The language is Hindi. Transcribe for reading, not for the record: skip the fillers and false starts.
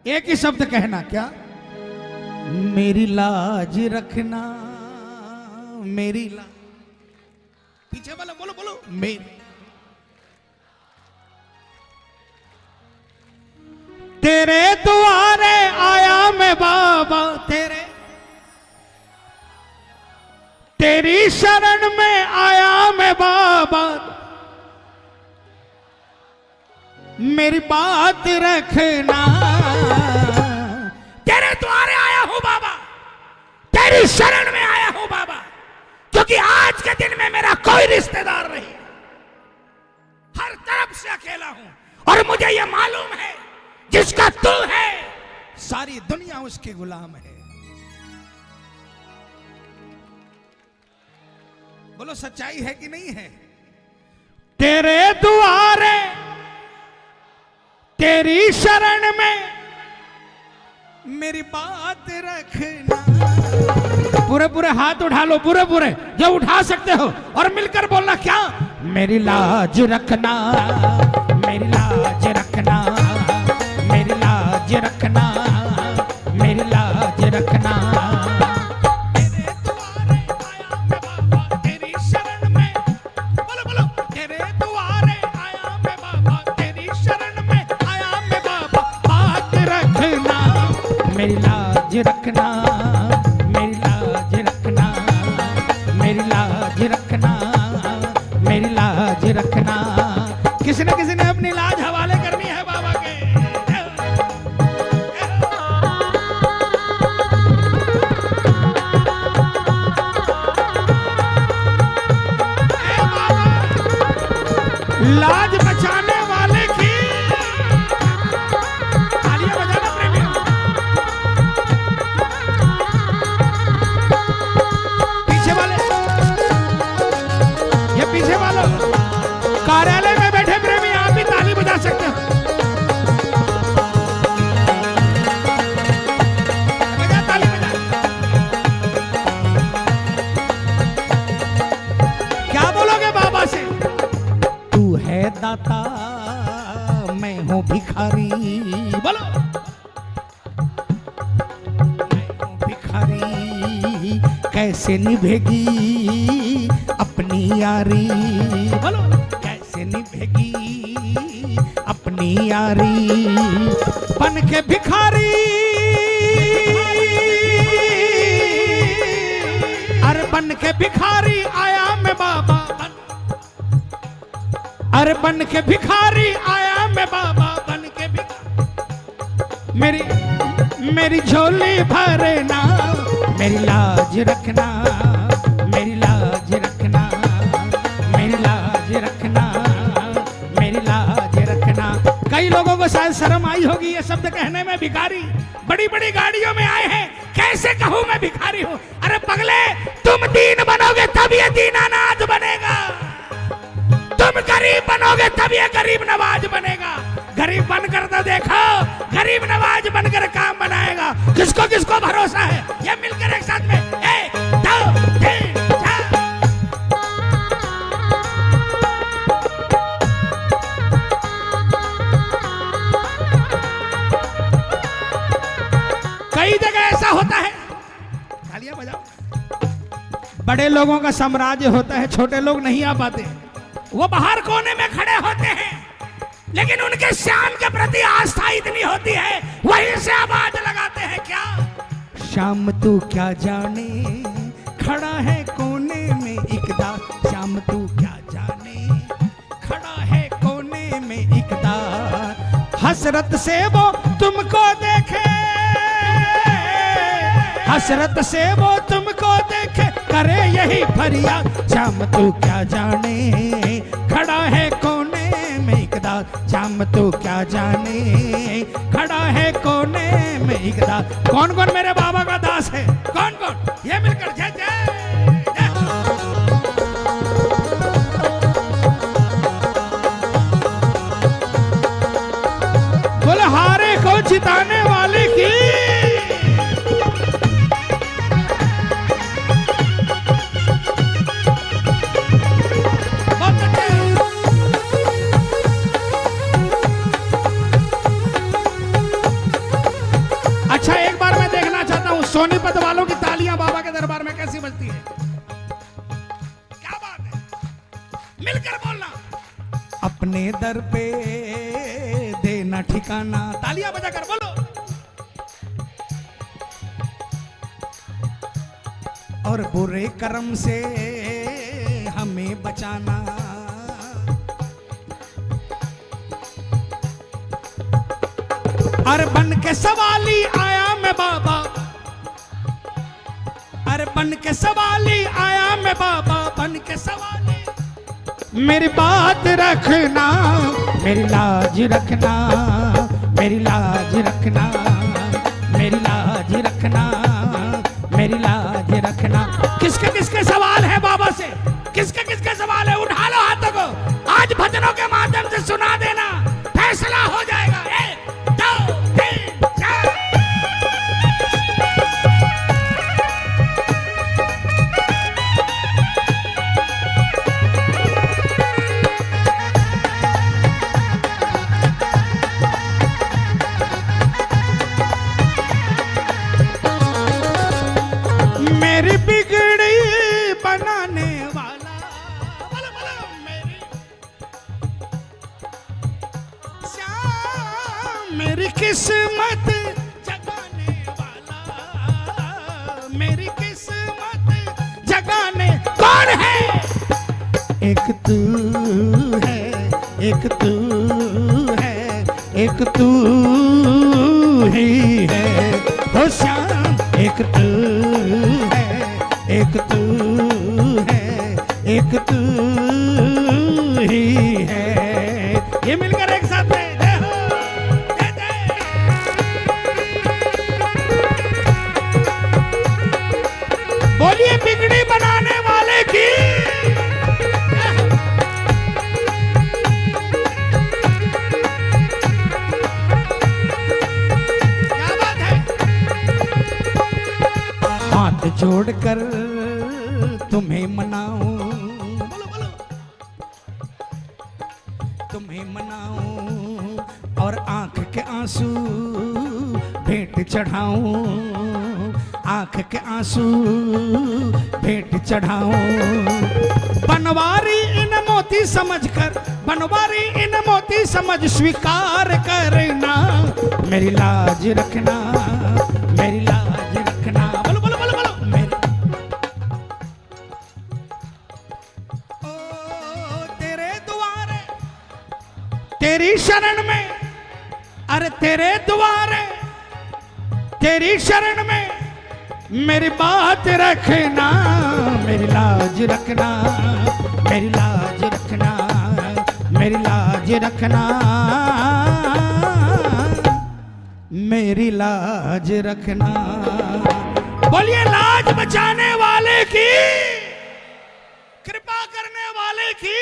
एक ही शब्द कहना, क्या? मेरी लाज रखना, मेरी लाज। पीछे वाला बोलो बोलो, मेरी। तेरे द्वारे आया मैं बाबा, तेरी शरण में आया मैं बाबा, मेरी बात रखना। तेरे द्वारे आया हूं बाबा, तेरी शरण में आया हूं बाबा, क्योंकि आज के दिन में मेरा कोई रिश्तेदार नहीं, हर तरफ से अकेला हूं। और मुझे यह मालूम है जिसका तू है सारी दुनिया उसके गुलाम है। बोलो सच्चाई है कि नहीं है? तेरे द्वारे तेरी शरण में मेरी बात रखना। पूरे पूरे हाथ उठा लो, पूरे पूरे जो उठा सकते हो, और मिलकर बोलना, क्या? मेरी लाज रखना, मेरी लाज रखना, मेरी लाज रखना, मेरी लाज रखना। तेरे द्वारे आया मैं बाबा, तेरी शरण में। बोलो बोलो, तेरे द्वारे आया मैं बाबा, तेरी शरण में आया मैं बाबा, बात रखना, मेरी लाज रखना, मेरी लाज रखना, मेरी लाज रखना, मेरी लाज रखना। किसी न किसी ने अपनी लाज हवाले करनी है बाबा के। लाज बचाने वाले की तालियां बजाना प्रेमियों। पीछे वाले, ये पीछे वालों, कार्यालय में बैठे प्रेमी, आप भी ताली बजा सकते हो। बजा ताली बजा। क्या बोलोगे बाबा से? तू है दाता, मैं हूं भिखारी। बोलो, मैं हूं भिखारी, कैसे निभेगी अपनी यारी। बोलो, कैसे निभेगी अपनी यारी। बन के भिखारी, अरे बन के भिखारी आया मैं बाबा, अरे बन के भिखारी आया मैं बाबा, बन के भिखारी। मेरी झोली भरना, मेरी लाज रखना, मेरी लाज रखना, मेरी लाज रखना, मेरी लाज रखना। कई लोगों को शायद शर्म आई होगी ये शब्द कहने में, भिखारी। बड़ी बड़ी गाड़ियों में आए हैं, कैसे कहूं मैं भिखारी हूं? अरे पगले, तुम दीन बनोगे तब ये दीनानाथ बनेगा, तुम गरीब बनोगे तब ये गरीब नवाज बनेगा। गरीब बनकर तो देखो, गरीब नवाज बनकर काम बनाएगा। किसको किसको भरोसा है? ये मिलकर एक साथ में 1 2 3 4। कई जगह ऐसा होता है, तालियां बजाओ। बड़े लोगों का साम्राज्य होता है, छोटे लोग नहीं आ पाते। वो बाहर कोने में खड़े होते हैं, लेकिन उनके श्याम के प्रति आस्था इतनी होती है, वहीं से आवाज लगाते हैं, क्या? श्याम तू क्या जाने, खड़ा है कोने में इकदा। श्याम तू क्या जाने, खड़ा है कोने में इकदा। हसरत से वो तुमको देखे, हसरत से वो तुमको देखे, करे यही फरियाद। श्याम तू क्या जाने, खड़ा है कोने में इकदा। श्याम तू क्या जाने, खड़ा है कोने में इकदा। कौन कौन मेरे बाबा का दास है? कौन कौन? ये मिलकर जय जय। बोले हारे को जिताने वाले की। सोनीपत वालों की तालियां बाबा के दरबार में कैसी बजती है? क्या बात है, मिलकर बोलना। अपने दर पे देना ठिकाना, तालियां बजाकर बोलो। और बुरे कर्म से हमें बचाना। अरे बन के सवाली आया मैं बाबा, अरे बन के सवाली आया मैं बाबा, बन के सवाली। मेरी बात रखना, मेरी लाज रखना, मेरी लाज रखना, मेरी लाज रखना, मेरी लाज रखना। किसके किसके सवाल है बाबा से? किसके किसके सवाल है? उठा लो हाथों को, आज भजनों के माध्यम से सुना देना, फैसला हो जाएगा। 1 2 3 4। मेरी बिगड़ी बनाने वाला, बोलो बोलो। मेरी श्याम मेरी किस्मत जगाने वाला, मेरी किस्मत जगाने कौन है? एक तू है, एक तू है, एक तू ही है। हो श्याम एक तू है, एक तू है, एक तू ही है। ये मिलकर एक साथ में जय हो, जय जय। बोलिए बिगड़ी बनाने वाले की। क्या बात है? हाथ जोड़कर तुम्हें मनाऊं, बोलो बोलो। तुम्हें मनाऊं और आंख के आंसू भेंट चढ़ाऊं, आंख के आंसू भेंट चढ़ाऊं। बनवारी इन मोती समझकर, बनवारी इन मोती समझ स्वीकार करना। मेरी लाज रखना, मेरी लाज रखना। बोलो बोलो बोलो बोलो। मेरी ओ तेरे द्वारे, तेरी शरण में, अरे तेरे द्वारे, तेरी शरण में मेरी बात रखना। मेरी लाज रखना, मेरी लाज रखना, मेरी लाज रखना, मेरी लाज रखना। बोलिए लाज बचाने वाले की, कृपा करने वाले की।